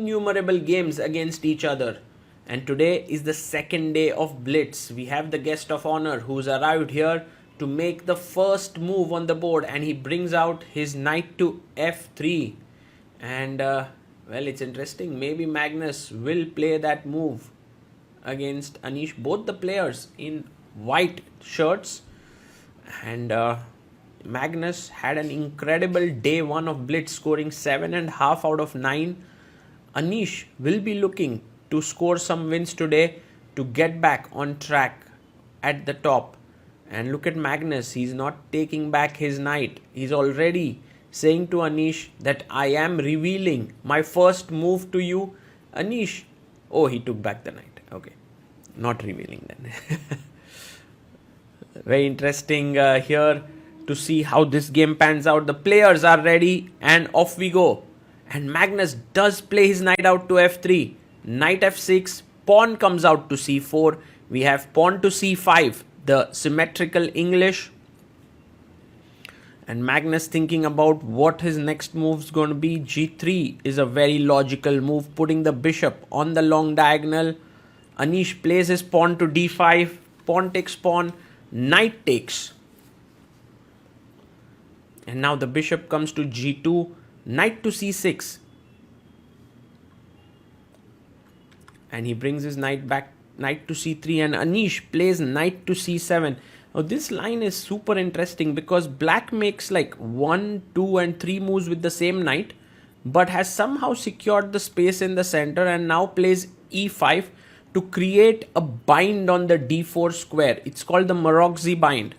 innumerable games against each other. And today is the second day of Blitz. We have the guest of honor who's arrived here to make the first move on the board, and he brings out his knight to f3. And well, it's interesting. Maybe Magnus will play that move against Anish. Both the players in white shirts, and Magnus had an incredible day one of Blitz, scoring 7.5 out of 9. Anish will be looking to score some wins today to get back on track at the top. And look at Magnus, he's not taking back his knight. He's already saying to Anish that I am revealing my first move to you. Anish, oh, he took back the knight. Okay, not revealing then. Very interesting here to see how this game pans out. The players are ready and off we go. And Magnus does play his knight out to f3. Knight f6. Pawn comes out to c4. We have pawn to c5. The symmetrical English. And Magnus thinking about what his next move is going to be. g3 is a very logical move, putting the bishop on the long diagonal. Anish plays his pawn to d5. Pawn takes pawn. Knight takes. And now the bishop comes to g2. Knight to c6. And he brings his knight back, knight to c3, and Anish plays knight to c7. Now this line is super interesting because black makes like 1, 2 and 3 moves with the same knight, but has somehow secured the space in the center and now plays e5 to create a bind on the d4 square. It's called the Maroczy bind.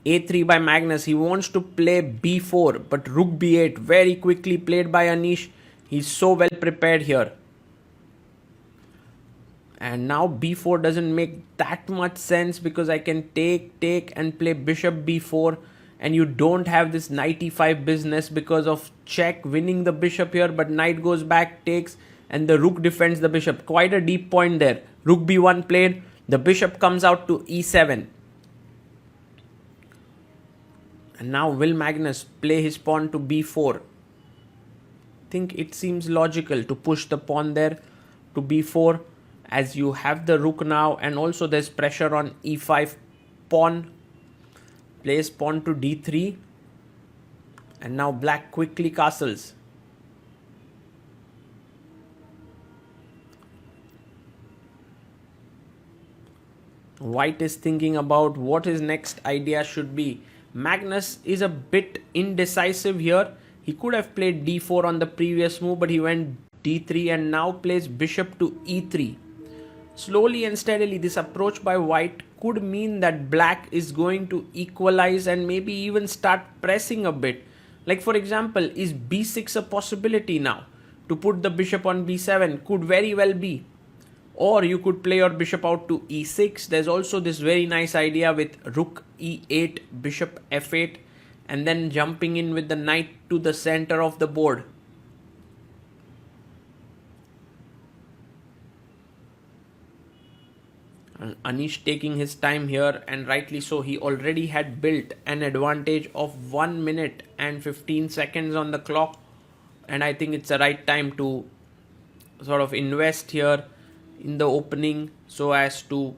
a3 by Magnus. He wants to play b4, but rook b8 very quickly played by Anish. He's so well prepared here. And now b4 doesn't make that much sense because I can take and play bishop b4, and you don't have this knight e5 business because of check winning the bishop here, but knight goes back, takes, and the rook defends the bishop. Quite a deep point there. Rook b1 played. The bishop comes out to e7. And now will Magnus play his pawn to b4? I think it seems logical to push the pawn there to b4, as you have the rook now, and also there's pressure on e5. Pawn plays pawn to d3, and now black quickly castles. White is thinking about what his next idea should be. Magnus is a bit indecisive here. He could have played d4 on the previous move, but he went d3 and now plays bishop to e3. Slowly and steadily, this approach by white could mean that black is going to equalize and maybe even start pressing a bit. Like for example, is b6 a possibility now? To put the bishop on b7 could very well be. Or you could play your bishop out to e6. There's also this very nice idea with rook e8, bishop f8, and then jumping in with the knight to the center of the board. And Anish taking his time here, and rightly so. He already had built an advantage of 1 minute and 15 seconds on the clock, and I think it's the right time to sort of invest here in the opening so as to,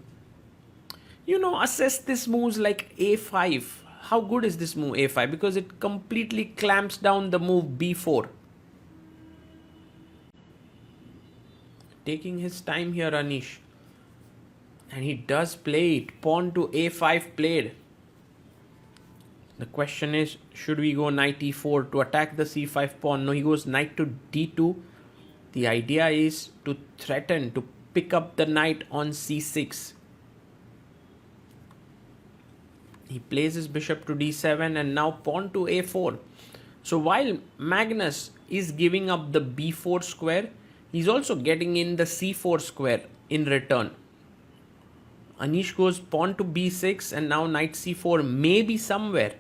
assess this moves like a5. How good is this move a5? Because it completely clamps down the move b4. Taking his time here, Anish. And he does play it. Pawn to a5 played. The question is, should we go knight e4 to attack the c5 pawn? No, he goes knight to d2. The idea is to threaten, to pick up the knight on c6. He plays his bishop to d7 and now pawn to a4. So while Magnus is giving up the b4 square, he's also getting in the c4 square in return. Anish goes pawn to b6 and now knight c4. Maybe somewhere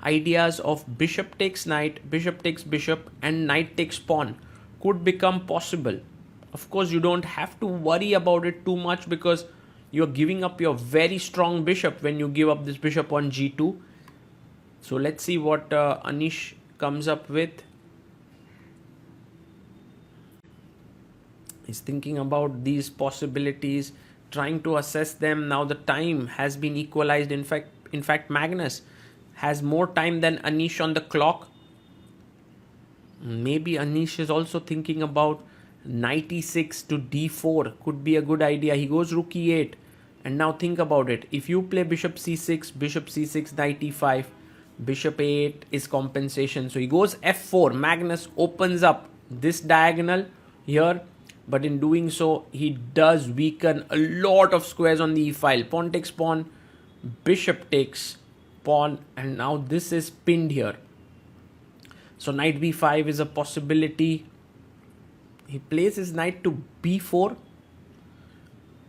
ideas of bishop takes knight, bishop takes bishop, and knight takes pawn could become possible. Of course, you don't have to worry about it too much because you're giving up your very strong bishop when you give up this bishop on g2. So let's see what Anish comes up with. He's thinking about these possibilities, trying to assess them. Now the time has been equalized. In fact, Magnus has more time than Anish on the clock. Maybe Anish is also thinking about knight e6 to d4. Could be a good idea. He goes rook e8. And now think about it. If you play bishop c6, knight e5, bishop a8 is compensation. So he goes f4. Magnus opens up this diagonal here. But in doing so, he does weaken a lot of squares on the e file. Pawn takes pawn, bishop takes pawn, and now this is pinned here. So knight b5 is a possibility. He plays his knight to b4,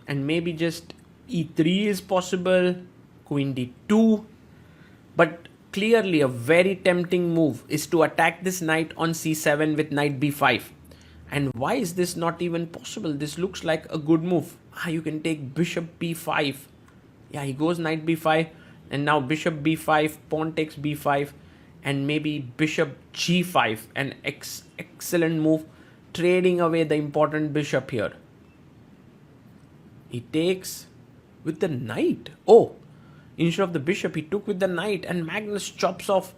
and maybe just e3 is possible, queen d2. But clearly a very tempting move is to attack this knight on c7 with knight b5. And why is this not even possible? This looks like a good move. You can take bishop b5. Yeah, he goes knight b5, and now bishop b5, pawn takes b5, and maybe bishop g5. An excellent move, trading away the important bishop here. He takes with the knight. Oh, instead of the bishop, he took with the knight, and Magnus chops off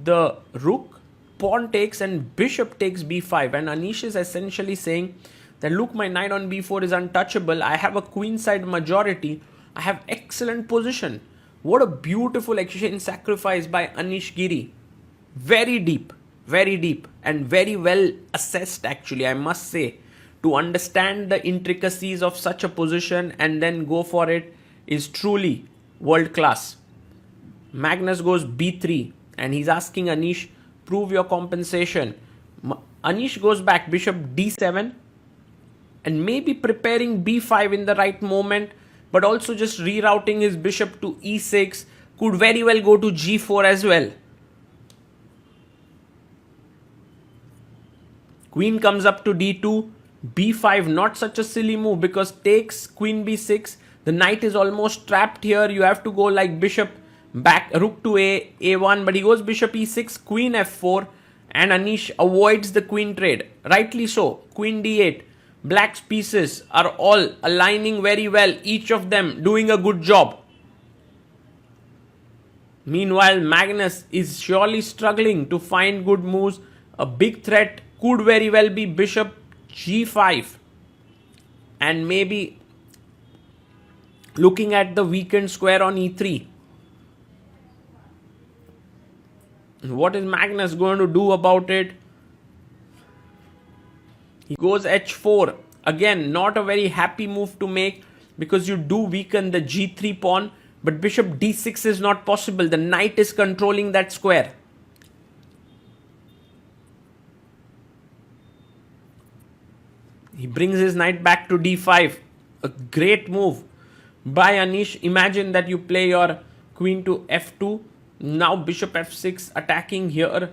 the rook. Pawn takes and bishop takes b5, and Anish is essentially saying that look, my knight on b4 is untouchable. I have a queenside majority. I have excellent position. What a beautiful exchange sacrifice by Anish Giri. Very deep, and very well assessed actually, I must say. To understand the intricacies of such a position and then go for it is truly world class. Magnus goes b3, and he's asking Anish, prove your compensation. Anish goes back bishop d7, and maybe preparing b5 in the right moment, but also just rerouting his bishop to e6. Could very well go to g4 as well. Queen comes up to d2, b5, not such a silly move, because takes queen b6. The knight is almost trapped here. You have to go like bishop back, rook to a1, but he goes bishop e6, queen f4, and Anish avoids the queen trade. Rightly so. Queen d8. Black's pieces are all aligning very well, each of them doing a good job. Meanwhile, Magnus is surely struggling to find good moves. A big threat could very well be bishop g5, and maybe looking at the weakened square on e3. What is Magnus going to do about it? He goes h4. Again, not a very happy move to make, because you do weaken the g3 pawn, but bishop d6 is not possible. The knight is controlling that square. He brings his knight back to d5. A great move by Anish. Imagine that you play your queen to f2. Now bishop f6 attacking here,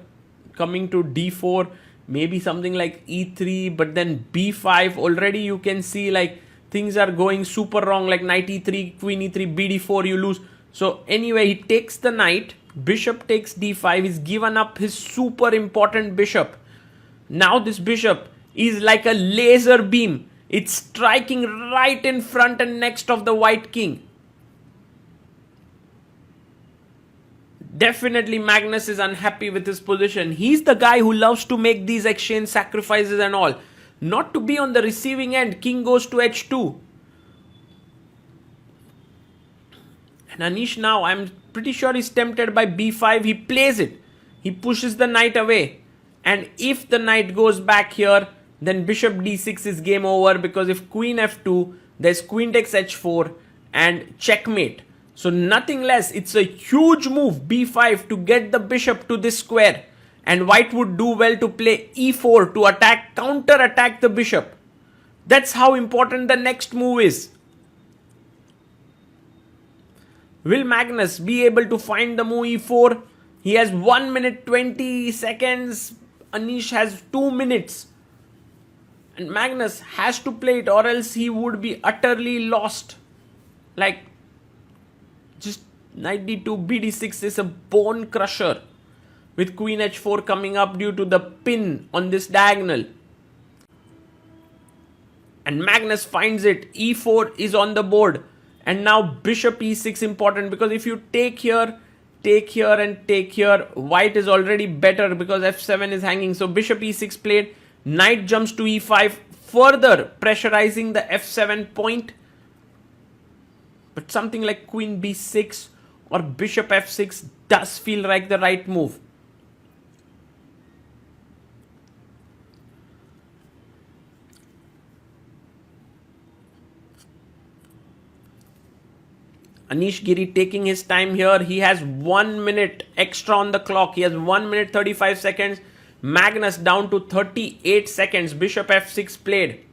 coming to d4, maybe something like e3, but then b5. Already you can see like things are going super wrong, like knight e3, queen e3, bd4, you lose. So anyway, he takes the knight, bishop takes d5. He's given up his super important bishop. Now this bishop is like a laser beam. It's striking right in front and next of the white king. Definitely Magnus is unhappy with his position. He's the guy who loves to make these exchange sacrifices and all. Not to be on the receiving end. King goes to h2. And Anish now, I'm pretty sure he's tempted by b5. He plays it. He pushes the knight away. And if the knight goes back here, then bishop d6 is game over, because if queen f2, there's queen takes h4 and checkmate. So nothing less. It's a huge move, b5, to get the bishop to this square. And white would do well to play e4 to attack, counter attack the bishop. That's how important the next move is. Will Magnus be able to find the move e4? He has 1 minute 20 seconds. Anish has 2 minutes. And Magnus has to play it, or else he would be utterly lost. Like, just knight d2, bd6 is a bone crusher, with queen h4 coming up due to the pin on this diagonal. And Magnus finds it. e4 is on the board. And now bishop e6 important, because if you take here and take here, white is already better because f7 is hanging. So bishop e6 played. Knight jumps to e5, further pressurizing the f7 point. But something like queen b6 or bishop f6 does feel like the right move. Anish Giri taking his time here. He has 1 minute extra on the clock. He has 1 minute 35 seconds. Magnus down to 38 seconds. Bishop f6 played.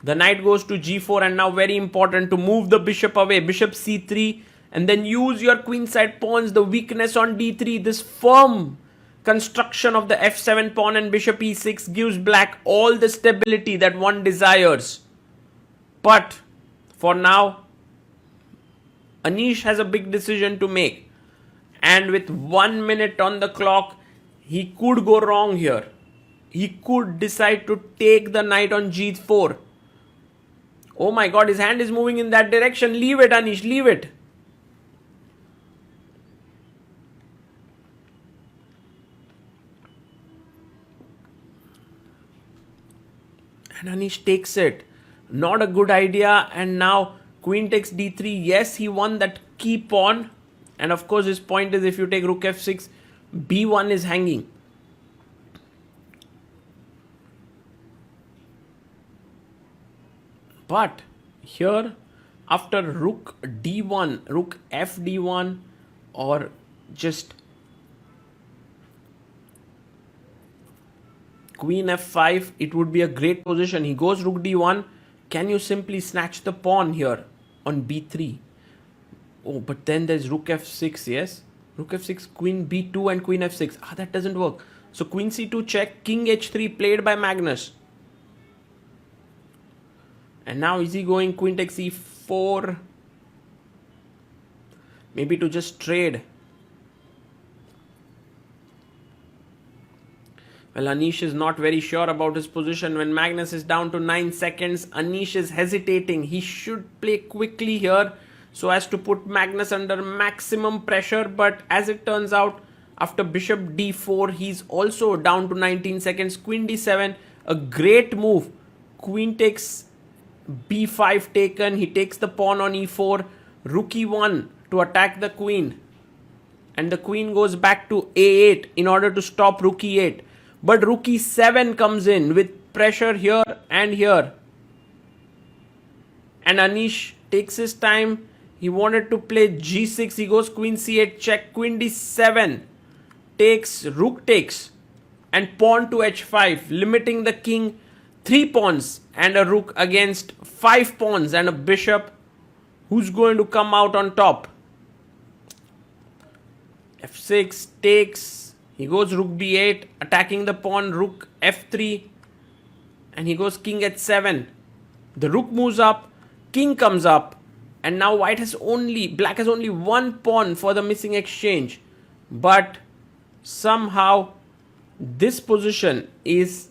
The knight goes to g4, and now very important to move the bishop away. Bishop c3, and then use your queenside pawns. The weakness on d3. This firm construction of the f7 pawn and bishop e6 gives black all the stability that one desires. But for now, Anish has a big decision to make. And with 1 minute on the clock, he could go wrong here. He could decide to take the knight on g4. Oh my god, his hand is moving in that direction. Leave it, Anish, leave it. And Anish takes it. Not a good idea. And now queen takes d3. Yes, he won that key pawn. And of course, his point is if you take rook f6, b1 is hanging. But here, after rook d1, rook f d1, or just queen f5, it would be a great position. He goes rook d1. Can you simply snatch the pawn here on b3? Oh, but then there's rook f6, yes? Rook f6, queen b2 and queen f6. That doesn't work. So queen c2 check, king h3 played by Magnus. And now is he going queen takes e4? Maybe to just trade. Well, Anish is not very sure about his position. When Magnus is down to 9 seconds, Anish is hesitating. He should play quickly here so as to put Magnus under maximum pressure. But as it turns out, after bishop d4, he's also down to 19 seconds. Queen d7, a great move. Queen takes b5 taken. He takes the pawn on e4. Rook e1 to attack the queen. And the queen goes back to a8 in order to stop rook e8. But rook e7 comes in with pressure here and here. And Anish takes his time. He wanted to play g6. He goes queen c8 check. Queen d7 takes, rook takes, and pawn to h5, limiting the king 3 pawns and a rook against 5 pawns and a bishop. Who's going to come out on top? f6 takes. He goes rook b8, attacking the pawn, rook f3, and he goes king h7. The rook moves up, king comes up, and now black has only 1 pawn for the missing exchange. But somehow this position is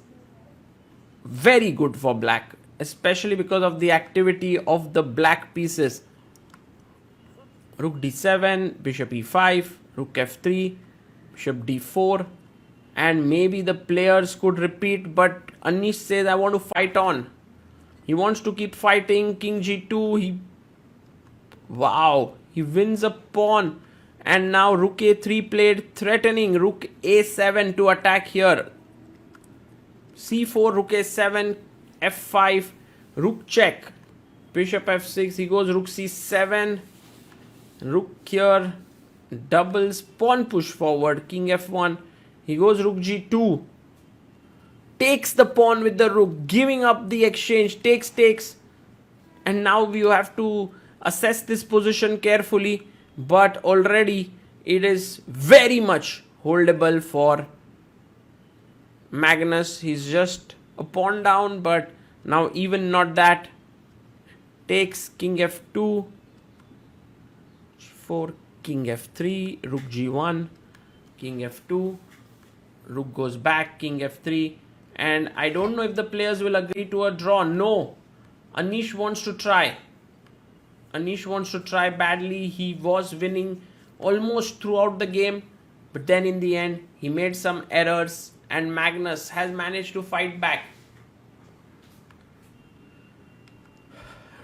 very good for black, especially because of the activity of the black pieces. Rook d7, bishop e5, rook f3, bishop d4, and maybe the players could repeat, but Anish says I want to fight on. He wants to keep fighting. King g2, he wins a pawn, and now rook a3 played, threatening rook a7 to attack here. c4, rook a7, f5, rook check, bishop f6, he goes rook c7, rook here, doubles, pawn push forward, king f1, he goes rook g2, takes the pawn with the rook, giving up the exchange, takes, and now you have to assess this position carefully, but already it is very much holdable for Magnus. He's just a pawn down, but now even not that. Takes, king f2, g4, king f3, rook g1, king f2, rook goes back, king f3, and I don't know if the players will agree to a draw. No, Anish wants to try. Anish wants to try badly. He was winning almost throughout the game, but then in the end he made some errors and Magnus has managed to fight back.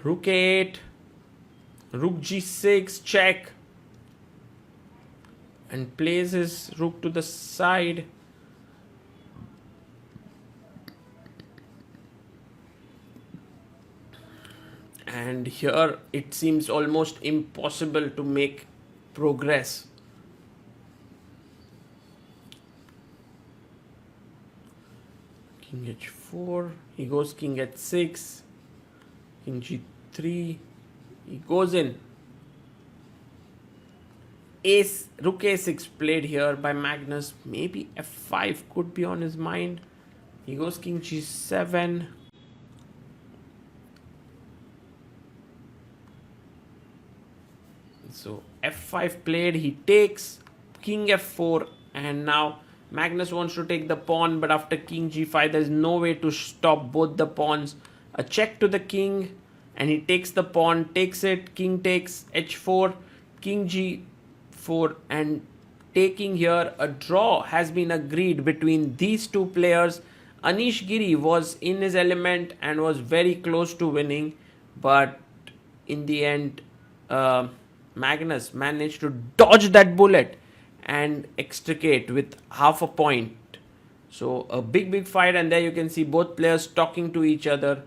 Rook 8, Rook G6, check, and plays his rook to the side. And here it seems almost impossible to make progress. King h4, he goes king h6, king g3, he goes in. Rook a6 played here by Magnus. Maybe f5 could be on his mind. He goes king g7. So f5 played, he takes king f4, and now Magnus wants to take the pawn, but after king g5 there's no way to stop both the pawns. A check to the king, and he takes the pawn, takes it, king takes h4, king g4, and taking here. A draw has been agreed between these two players. Anish Giri was in his element and was very close to winning, but in the end Magnus managed to dodge that bullet and extricate with half a point. So a big fight, and there you can see both players talking to each other.